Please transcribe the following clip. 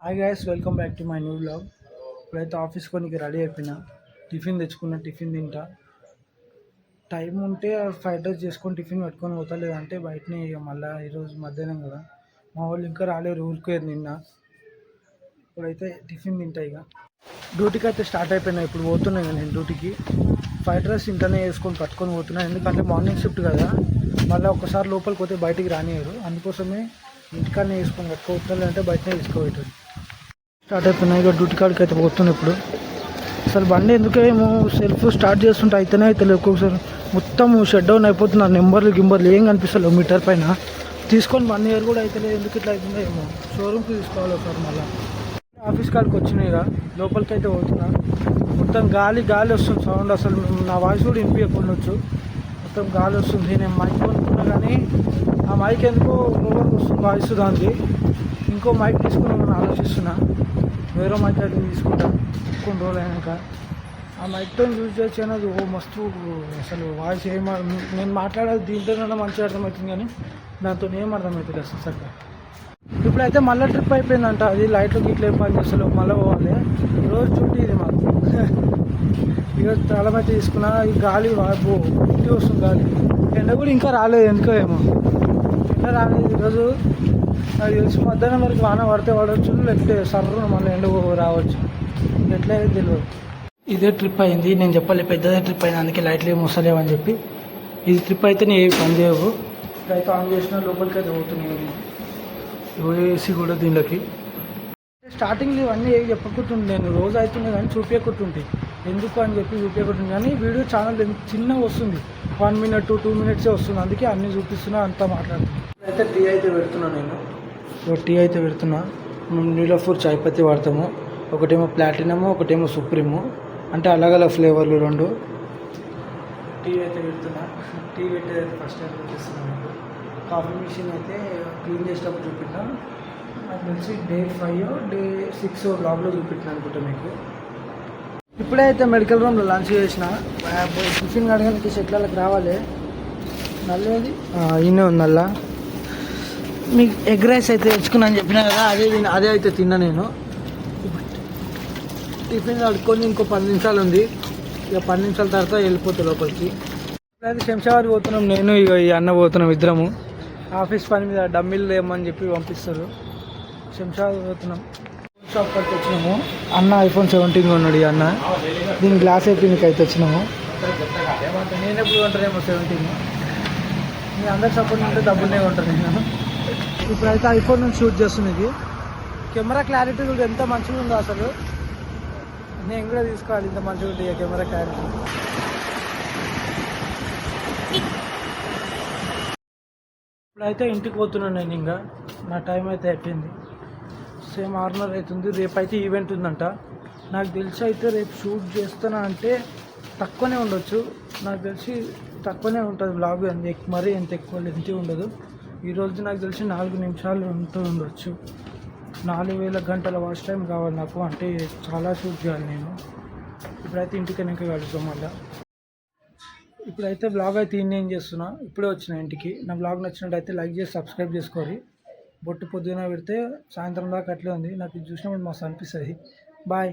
Hi guys, welcome back to my new blog. ఇప్పుడైతే office కొనికి ready అయిపోయినా. Tiffin తెచ్చుకున్నా, tiffin తింటా. టైం ఉంటే ఫ్రైడ్ రైస్ చేసుకొని టిఫిన్ పెట్టుకొని పోతా, లేదంటే బయటనే ఇక మళ్ళీ ఈరోజు మధ్యాహ్నం కదా, మా వాళ్ళు ఇంకా రాలేరు, ఊరికోయారు నిన్న. ఇప్పుడైతే టిఫిన్ తింటా. ఇక డ్యూటీకి అయితే స్టార్ట్ అయిపోయినా. ఇప్పుడు పోతున్నాయి నేను డ్యూటీకి. ఫ్రైడ్ రైస్ ఇంట్లోనే వేసుకొని పట్టుకొని పోతున్నా, ఎందుకంటే మార్నింగ్ షిఫ్ట్ కదా, మళ్ళీ ఒకసారి లోపలికి పోతే బయటికి రానియరు. అందుకోసమే ఇంటికాడనే వేసుకొని కట్టుకోవచ్చు, లేదంటే బయటనే తీసుకోబెట్టారు. స్టార్ట్ అయిపోయినాయి. ఇక డ్యూటీ కాడికి అయితే పోతున్నాయి. ఇప్పుడు అసలు బండి ఎందుకేమో సెల్ఫ్ స్టార్ట్ చేస్తుంటే అయితేనే అయితే ఒక్కొక్కసారి మొత్తం షట్ డౌన్ అయిపోతున్నారు. గింబర్లు ఏం కనిపిస్తలేవు మీటర్ పైన. తీసుకొని 1 ఇయర్ కూడా అయితే ఎందుకు ఇట్లా అవుతుందో ఏమో. షోరూమ్కి తీసుకోవాలి ఒకసారి. మళ్ళీ ఆఫీస్ కాడికి వచ్చినాయి. ఇక లోపలికి అయితే పోతున్నా. మొత్తం గాలి వస్తుంది, సౌండ్ అసలు నా వాయిస్ కూడా వినిపించకపోవచ్చు. మొత్తం గాలి వస్తుంది. నేను మైక్ కొనుక్కున్నా కానీ ఆ మైక్ ఎందుకో ఓవర్కి వస్తుంది వాయిస్ దానికి. ఇంకో మైక్ తీసుకున్నామని ఆలోచిస్తున్నా. వేరే మైక్ అయితే తీసుకుంటా కొన్ని రోజులు అయినాక. ఆ మైక్తో యూజ్ చేయొచ్చు అనేది మస్తు. అసలు వాయిస్ నేను మాట్లాడేది దీంతోనే మంచిగా అర్థమవుతుంది, కానీ దాంతో ఏం అర్థమవుతుంది అసలు సరిగ్గా. ఇప్పుడైతే మళ్ళీ ట్రిప్ అయిపోయిందంట. అది లైట్లు గిట్లు ఏం పని చేస్తలేవు, మళ్ళీ పోవాలి. రోజు డ్యూటీ ఇది మాకు. ఈరోజు తలమైతే తీసుకున్నా. ఈ గాలి ఇంటి వస్తుంది గాలి. ఎండ కూడా ఇంకా రాలేదు ఎందుకో ఏమో. ఎండ రాలేదు ఈరోజు. నాకు తెలిసి మధ్యాహ్నం వరకు వాన పడితే పడవచ్చు, లేకపోతే సర్రు మళ్ళీ ఎండ రావచ్చు. ఎట్లా తెలియదు. ఇదే ట్రిప్ అయింది. నేను చెప్పాలి పెద్దదే ట్రిప్ అయింది, అందుకే లైట్లు ఏమి వస్తలేవు అని చెప్పి. ఇది ట్రిప్ అయితే నేను ఏమి పని చేయవు. ఇప్పుడైతే ఆన్ చేసిన లోపలికి అయితే పోతున్నాయి. ఏసీ కూడా దీనిలోకి. స్టార్టింగ్ ఇవన్నీ ఏవి చెప్పకుంటుండే, నేను రోజు అవుతుంది కానీ చూపించకుంటుంటే ఎందుకు అని చెప్పి చూపించకుంటుంది. కానీ వీడియో ఛానల్ చిన్నగా వస్తుంది, 1 మినిట్ 2 మినిట్సే వస్తుంది. అందుకే అన్నీ చూపిస్తున్నా, అంతా మాట్లాడుతున్నా. అయితే టీ అయితే పెడుతున్నాను నేను. టీ అయితే పెడుతున్నా. నీలోఫర్ చాయ్ పత్తి వాడతాము. ఒకటేమో ప్లాటినము, ఒకటేమో సుప్రీము, అంటే అలగల ఫ్లేవర్లు 2. టీ అయితే పెడుతున్నా. టీ పెట్టే ఫస్ట్ టైం చూపిస్తున్నాను మీకు. కాఫీ మిషన్ అయితే క్లీన్ చేసేటప్పుడు చూపించిన. నాకు తెలిసి డే 5 డే 6 బ్లాగ్లో చూపించిన అనుకుంటా మీకు. ఇప్పుడే అయితే మెడికల్ రూమ్లో లంచ్ చేసిన. టిఫిన్ కడగడానికి సెట్లకి రావాలి. నల్లేది ఈయనే ఉంది నల్ల. మీకు ఎగ్ రైస్ అయితే తెచ్చుకున్నా అని చెప్పినా కదా, అదే అయితే తిన్నా నేను. టిఫిన్ కడుక్కొని ఇంకో 10 నిమిషాలు ఉంది. ఇక 10 నిమిషాల తర్వాత వెళ్ళిపోతా లోపలికి. ఇప్పుడైతే శంషాబాద్ పోతున్నాం, నేను ఇక ఈ అన్న పోతున్నాం ఇద్దరము. ఆఫీస్ పని మీద డమ్మిల్ లేమని చెప్పి పంపిస్తారు. శంషాబాద్ పోతున్నాం. షాప్ పడికి వచ్చినాము. అన్న iPhone 17 కొన్నాడు. ఈ అన్న దీని గ్లాస్ అయిపోయింది అయితే వచ్చినాము. నేను ఎప్పుడు కొంటానేమో 17. మీ అందరు సపోర్ట్ ఉంటే డబ్బునే కొంటాను నేను. ఇప్పుడైతే iPhone నుంచి షూట్ చేస్తుంది. కెమెరా క్లారిటీ కూడా ఎంత మంచిగా ఉందో అసలు. నేను కూడా తీసుకోవాలి, ఇంత మంచిగా ఉంటుంది కెమెరా క్లారిటీ. ఇప్పుడైతే ఇంటికి పోతున్నాను నేను. ఇంకా నా టైం అయితే అయిపోయింది. సేమ్ 6:30 అవుతుంది. రేపు అయితే ఈవెంట్ ఉందంట. నాకు తెలిసి అయితే రేపు షూట్ చేస్తానా అంటే తక్కువనే ఉండొచ్చు. నాకు తెలిసి తక్కువనే ఉంటుంది బ్లాగ్. మరీ ఎంత ఎక్కువ లెంత్ ఉండదు. ఈరోజు నాకు తెలిసి 4 నిమిషాలు ఉండొచ్చు. 4000 గంటల వాచ్ టైం కావాలి నాకు, అంటే చాలా షూట్ చేయాలి నేను. ఇప్పుడైతే ఇంటికి వెనక కలుద్దాం మళ్ళీ. ఇప్పుడైతే బ్లాగ్ అయితే ఏం చేస్తున్నా. ఇప్పుడే వచ్చిన ఇంటికి. నా బ్లాగ్ నచ్చినట్టయితే లైక్ చేసి సబ్స్క్రైబ్ చేసుకోరి. బొట్టు పొద్దున పెడితే సాయంత్రం దాకా అట్లే ఉంది. నాకు ఇది చూసినప్పుడు మస్తు అనిపిస్తుంది. బాయ్.